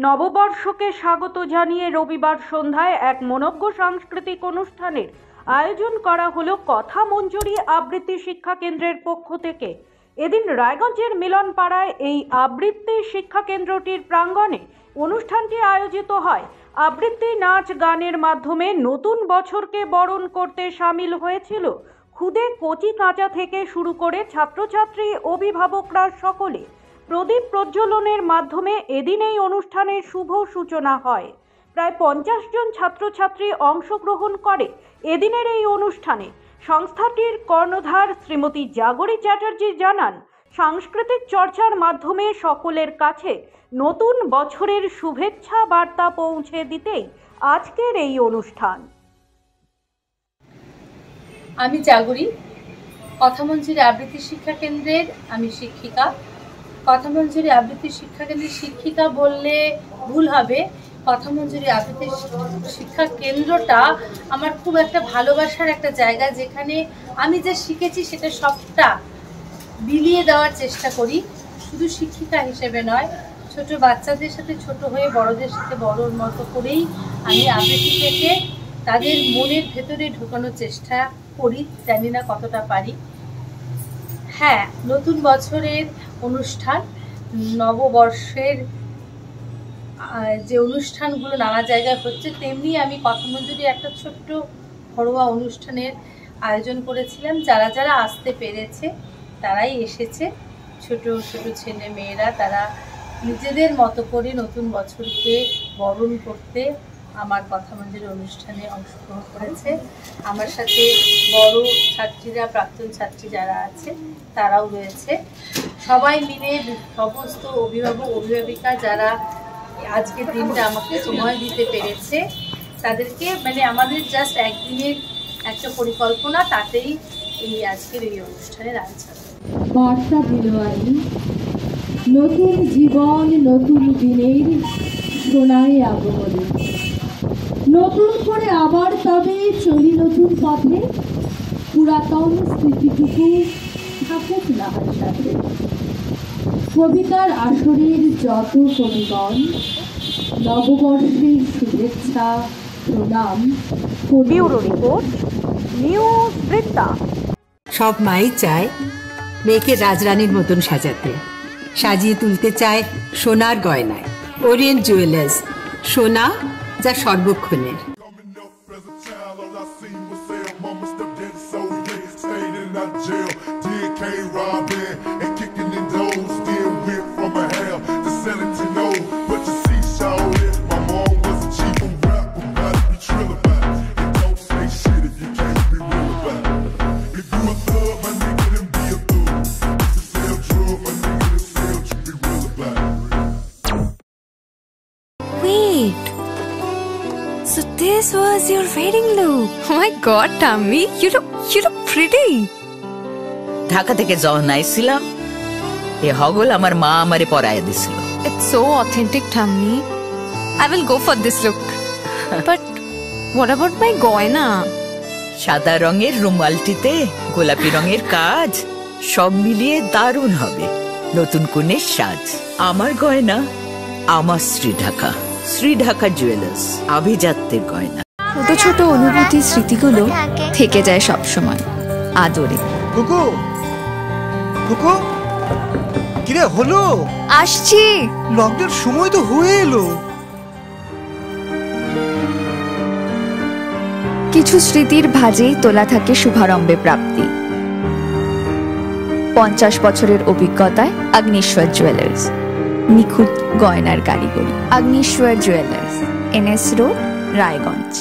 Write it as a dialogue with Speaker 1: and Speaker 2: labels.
Speaker 1: নববর্ষকে স্বাগত জানিয়ে রবিবার সন্ধ্যায় এক মনোজ্ঞ সাংস্কৃতিক অনুষ্ঠানের আয়োজন করা হলো কথা মঞ্জুরি আবৃত্তি শিক্ষা কেন্দ্রের পক্ষ থেকে। এদিন রায়গঞ্জের মিলনপাড়ায় এই আবৃত্তি শিক্ষা কেন্দ্রটির প্রাঙ্গণে অনুষ্ঠানটি আয়োজিত হয়। আবৃত্তি নাচ গানের মাধ্যমে নতুন বছরকে বরণ করতে সামিল হয়েছিল খুদে কচি কাঁচা থেকে শুরু করে ছাত্রছাত্রী অভিভাবকরা সকলে। প্রদীপ প্রজ্বলনের মাধ্যমে এদিন এই অনুষ্ঠানের শুভ সূচনা হয়। প্রায় 50 জন ছাত্রছাত্রী অংশগ্রহণ করে এদিনের এই অনুষ্ঠানে। সংস্থাটির কর্ণধার শ্রীমতী জাগরী চ্যাটার্জি জানান, সাংস্কৃতিক চর্চার মাধ্যমে সকলের কাছে নতুন বছরের শুভেচ্ছা বার্তা পৌঁছে দিতেই আজকের এই অনুষ্ঠান।
Speaker 2: আমি জাগরী, কথা মঞ্জুরি আবৃত্তি শিক্ষা কেন্দ্রের আমি শিক্ষিকা। কথা মঞ্জুরি আবৃত্তি শিক্ষা কেন্দ্রের শিক্ষিকা বললে ভুল হবে। কথা মঞ্জুরি আবৃত্তি শিক্ষা কেন্দ্রটা আমার খুব একটা ভালোবাসার একটা জায়গা, যেখানে আমি যা শিখেছি সেটা সবটা বিলিয়ে দেওয়ার চেষ্টা করি। শুধু শিক্ষিকা হিসেবে নয়, ছোট বাচ্চাদের সাথে ছোট হয়ে বড়দের সাথে বড়র মতো করেই আমি আবৃত্তি থেকে তাদের মনের ভেতরে ঢোকানোর চেষ্টা করি। জানি না কতটা পারি। হ্যাঁ, নতুন বছরের অনুষ্ঠান, নববর্ষের যে অনুষ্ঠানগুলো নানা জায়গায় হচ্ছে, তেমনি আমি কথা মঞ্জুরি একটা ছোট্ট ঘরোয়া অনুষ্ঠানের আয়োজন করেছিলাম। যারা যারা আসতে পেরেছে তারাই এসেছে। ছোট ছোট ছেলে মেয়েরা তারা নিজেদের মতো করে নতুন বছরকে বরণ করতে আমার কথা মঞ্জুরি অনুষ্ঠানে অংশগ্রহণ করেছে। আমার সাথে বড় ছাত্রীরা, প্রাক্তন ছাত্রী যারা আছে তারাও রয়েছে। সবাই মিলে সমস্ত অভিভাবক অভিভাবিকা যারা আজকের দিনটা আমাকে সময় দিতে পেরেছে, তাদেরকে আমাদের জাস্ট একদিনের একটা পরিকল্পনা, তাতেই এই আজকের এই অনুষ্ঠানের আয়োজন।
Speaker 3: বার্তা দিল আমি নতুন জীবন, নতুন দিনের সোনায় আগমনে, নতুন করে আবার তবে চলি নতুন পথে, পুরাতন স্মৃতিটুকু থাকুক না সাথে। কবিতার আসরের যত কবিগণ নববর্ষের শুভেচ্ছা প্রণাম।
Speaker 1: ব্যুরো রিপোর্ট, নিউজ বৃত্তা।
Speaker 4: সব মাই চায় মেয়েকে রাজরানীর মতন সাজাতে, সাজিয়ে তুলতে চায় সোনার গয়নায়। ওরিয়েন্ট জুয়েলার্স, সোনা যা সর্বক্ষণের।
Speaker 5: So this was your wedding look. Oh my god, Tammy, you look pretty.
Speaker 6: Dhaka থেকে যখন আইছিলাম, এ হগল আমার মা আমারে পরায় দিছিল।
Speaker 5: It's so authentic, Tammy. I will go for this look. But what about my goina?
Speaker 6: সাদা রঙের রুমালটিতে গোলাপি রঙের কাজ, সব মিলিয়ে দারুণ হবে নতুন কনের সাজ। আমার গয়না আমার শ্রীঢাকা, শ্রীঢাকা জুয়েলার্স, আভিজাত্যের গয়না।
Speaker 5: ছোট ছোট অনুভূতি, স্মৃতিগুলো থেকে যায় সব সময় আদরে।
Speaker 7: কুকু কুকু, কিরে হলো?
Speaker 5: আসছি।
Speaker 7: লকডাউন সময় তো হয়ে এলো।
Speaker 5: কিছু স্মৃতির ভাজেই তোলা থাকে শুভারম্ভে প্রাপ্তি। 50 বছরের অভিজ্ঞতায় আগ্নেশ্বর জুয়েলার্স, নিখুঁত গয়নার কারিগরি। Agneshwar jewellers, NS road, Raiganj.